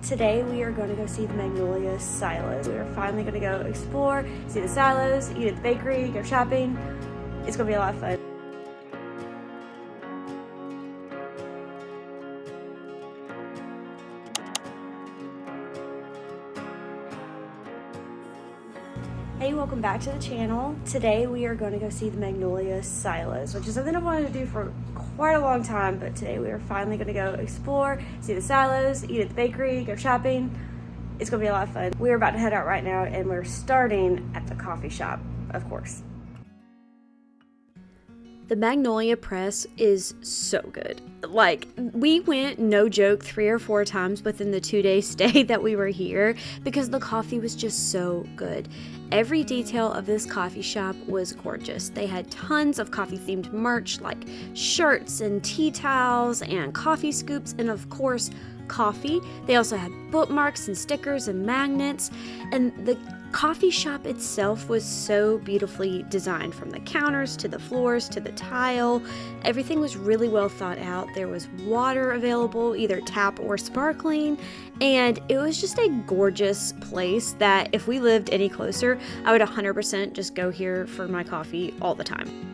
Today we are going to go see the Magnolia Silos. We are finally going to go explore, see the silos, eat at the bakery, go shopping. It's going to be a lot of fun. Hey, welcome back to the channel. Today we are going to go see the Magnolia Silos, which is something I've wanted to do for quite a long time, but today we are finally going to go explore, see the silos, eat at the bakery, go shopping. It's going to be a lot of fun. We're about to head out right now, and we're starting at the coffee shop, of course. The Magnolia Press is so good. Like, we went, no joke, 3 or 4 times within the 2-day stay that we were here because the coffee was just so good. Every detail of this coffee shop was gorgeous. They had tons of coffee-themed merch like shirts and tea towels and coffee scoops and, of course, coffee. They also had bookmarks and stickers and magnets, and the coffee shop itself was so beautifully designed, from the counters to the floors to the tile. Everything was really well thought out. There was water available, either tap or sparkling, and it was just a gorgeous place that if we lived any closer, I would 100% just go here for my coffee all the time.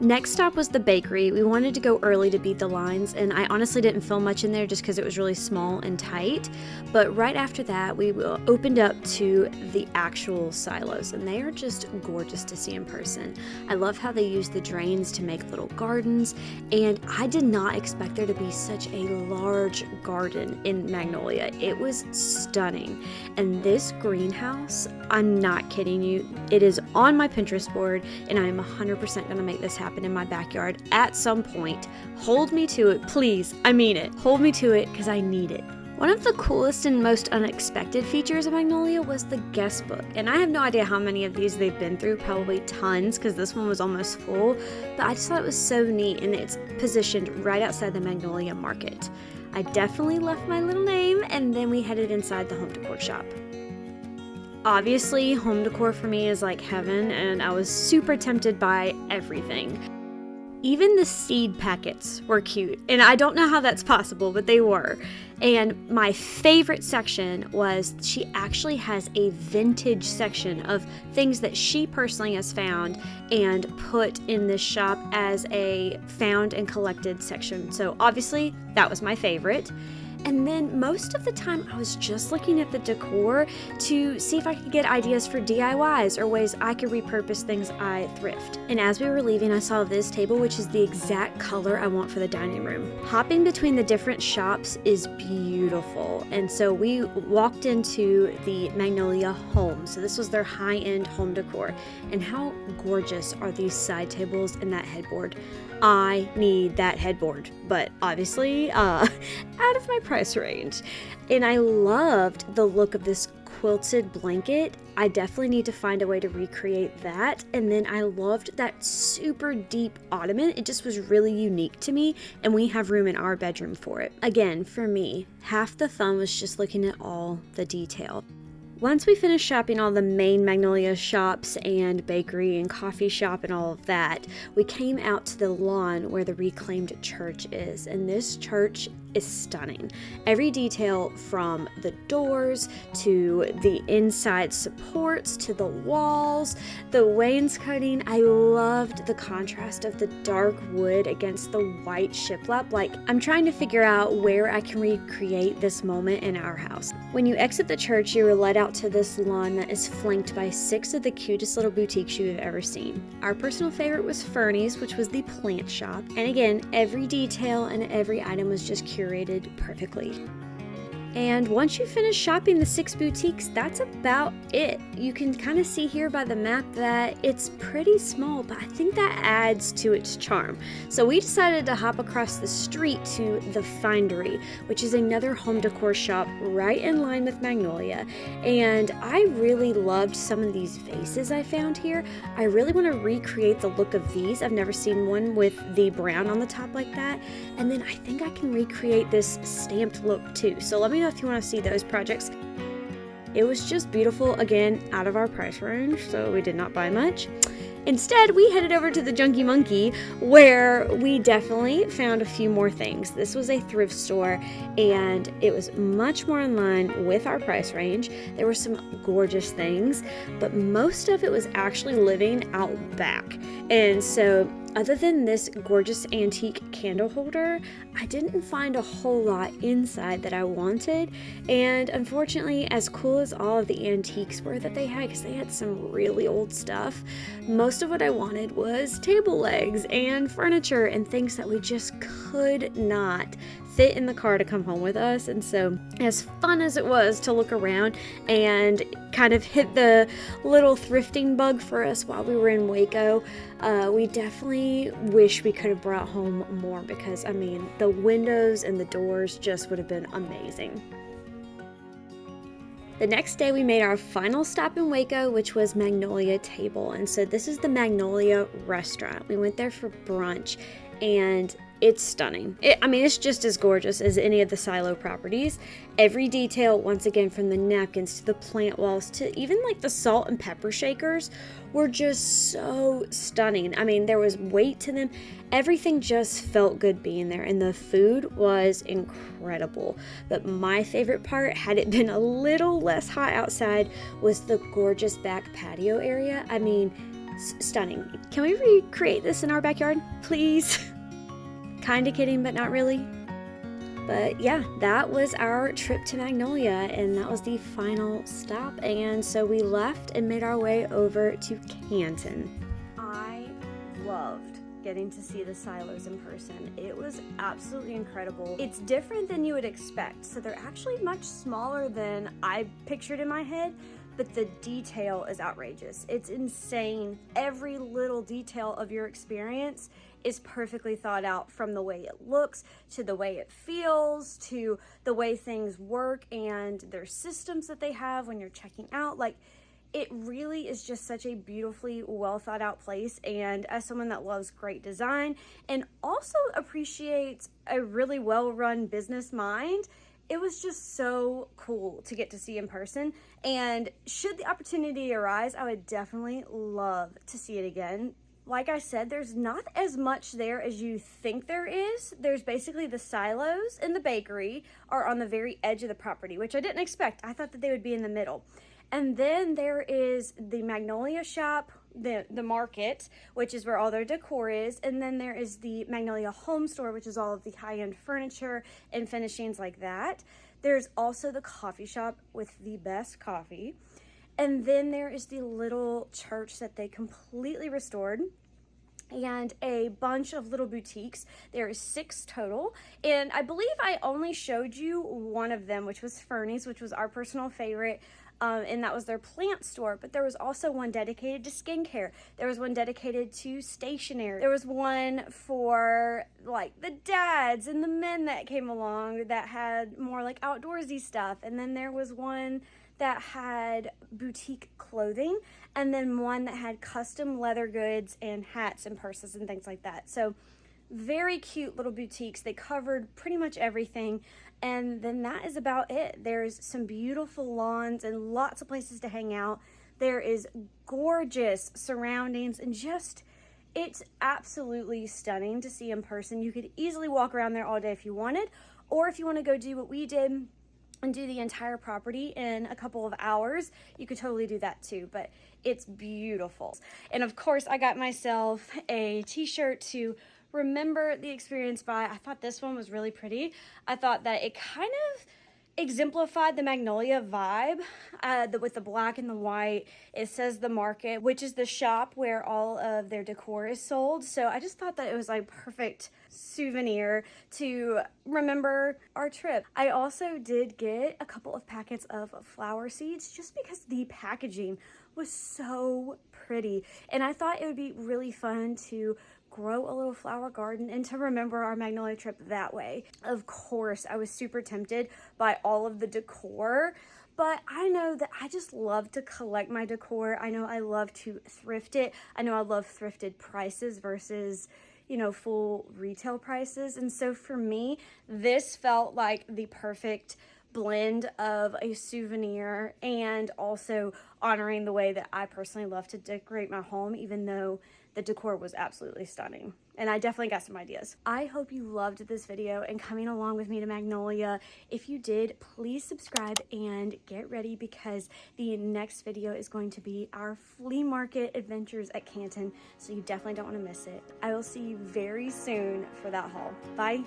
Next stop was the bakery. We wanted to go early to beat the lines, and I honestly didn't film much in there just because it was really small and tight. But right after that, we opened up to the actual silos, and they are just gorgeous to see in person. I love how they use the drains to make little gardens, and I did not expect there to be such a large garden in Magnolia. It was stunning. And this greenhouse, I'm not kidding you, it is on my Pinterest board, and I am 100% going to make this happen in my backyard at some point. Hold me to it, please. I mean it. Hold me to it because I need it. One of the coolest and most unexpected features of Magnolia was the guest book. And I have no idea how many of these they've been through, probably tons, because this one was almost full. But I just thought it was so neat, and it's positioned right outside the Magnolia Market. I definitely left my little name, and then we headed inside the home decor shop. Obviously, home decor for me is like heaven, and I was super tempted by everything. Even the seed packets were cute, and I don't know how that's possible, but they were. And my favorite section was she actually has a vintage section of things that she personally has found and put in this shop as a found and collected section. So obviously, that was my favorite. And then most of the time I was just looking at the decor to see if I could get ideas for DIYs or ways I could repurpose things I thrift. And as we were leaving, I saw this table, which is the exact color I want for the dining room. Hopping between the different shops is beautiful. And so we walked into the Magnolia home. So this was their high-end home decor. And how gorgeous are these side tables and that headboard? I need that headboard, but obviously out of my price range. And I loved the look of this quilted blanket. I definitely need to find a way to recreate that. And then I loved that super deep ottoman. It just was really unique to me, and we have room in our bedroom for it. Again, for me, half the fun was just looking at all the detail. Once we finished shopping all the main Magnolia shops and bakery and coffee shop and all of that, we came out to the lawn where the reclaimed church is. And this church is stunning. Every detail, from the doors to the inside supports to the walls, the wainscoting. I loved the contrast of the dark wood against the white shiplap. Like, I'm trying to figure out where I can recreate this moment in our house. When you exit the church, you are led out to this lawn that is flanked by 6 of the cutest little boutiques you have ever seen. Our personal favorite was Fernie's, which was the plant shop. And again, every detail and every item was just curated perfectly. And once you finish shopping the 6 boutiques, that's about it. You can kind of see here by the map that it's pretty small, but I think that adds to its charm. So we decided to hop across the street to the Findery, which is another home decor shop right in line with Magnolia. And I really loved some of these vases I found here. I really want to recreate the look of these. I've never seen one with the brown on the top like that. And then I think I can recreate this stamped look too. So let me know if you want to see those projects. It was just beautiful, again, out of our price range, so we did not buy much. Instead, we headed over to the Junkie Monkey, where we definitely found a few more things. This was a thrift store, and it was much more in line with our price range. There were some gorgeous things, but most of it was actually living out back. And so, other than this gorgeous antique candle holder, I didn't find a whole lot inside that I wanted. And unfortunately, as cool as all of the antiques were that they had, because they had some really old stuff, most of what I wanted was table legs and furniture and things that we just could not fit in the car to come home with us. And so, as fun as it was to look around and kind of hit the little thrifting bug for us while we were in Waco, we definitely wish we could have brought home more, because I mean, the windows and the doors just would have been amazing. The next day we made our final stop in Waco, which was Magnolia Table. And so this is the Magnolia restaurant. We went there for brunch, and it's stunning. It's just as gorgeous as any of the silo properties. Every detail, once again, from the napkins to the plant walls to even like the salt and pepper shakers, were just so stunning. I mean, there was weight to them. Everything just felt good being there, and the food was incredible. But my favorite part, had it been a little less hot outside, was the gorgeous back patio area. I mean, stunning. Can we recreate this in our backyard, please? Kinda kidding, but not really. But yeah, that was our trip to Magnolia, and that was the final stop. And so we left and made our way over to Canton. I loved getting to see the silos in person. It was absolutely incredible. It's different than you would expect. So they're actually much smaller than I pictured in my head, but the detail is outrageous. It's insane. Every little detail of your experience is perfectly thought out, from the way it looks to the way it feels to the way things work and their systems that they have when you're checking out. Like, it really is just such a beautifully well thought out place. And as someone that loves great design and also appreciates a really well run business mind, it was just so cool to get to see in person. And should the opportunity arise, I would definitely love to see it again. Like I said, there's not as much there as you think there is. There's basically the silos and the bakery are on the very edge of the property, which I didn't expect. I thought that they would be in the middle. And then there is the Magnolia shop, the market, which is where all their decor is. And then there is the Magnolia home store, which is all of the high-end furniture and finishings like that. There's also the coffee shop with the best coffee. And then there is the little church that they completely restored, and a bunch of little boutiques. There is 6 total, and I believe I only showed you one of them, which was Fernie's, which was our personal favorite, and that was their plant store. But there was also one dedicated to skincare. There was one dedicated to stationery. There was one for like the dads and the men that came along that had more like outdoorsy stuff, and then there was one that had boutique clothing, and then one that had custom leather goods and hats and purses and things like that. So very cute little boutiques. They covered pretty much everything, and then that is about it. There's some beautiful lawns and lots of places to hang out. There is gorgeous surroundings, and just, it's absolutely stunning to see in person. You could easily walk around there all day if you wanted, or if you want to go do what we did and do the entire property in a couple of hours, you could totally do that too. But it's beautiful. And of course, I got myself a t-shirt to remember the experience by. I thought this one was really pretty. I thought that it kind of exemplified the Magnolia vibe, with the black and the white. It says the market, which is the shop where all of their decor is sold. So I just thought that it was like perfect souvenir to remember our trip. I also did get a couple of packets of flower seeds just because the packaging was so pretty, and I thought it would be really fun to grow a little flower garden and to remember our Magnolia trip that way. Of course, I was super tempted by all of the decor, but I know that I just love to collect my decor. I know I love to thrift it. I know I love thrifted prices versus, full retail prices. And so for me, this felt like the perfect blend of a souvenir and also honoring the way that I personally love to decorate my home, even though the decor was absolutely stunning. And I definitely got some ideas. I hope you loved this video and coming along with me to Magnolia. If you did, please subscribe and get ready because the next video is going to be our flea market adventures at Canton. So you definitely don't want to miss it. I will see you very soon for that haul. Bye.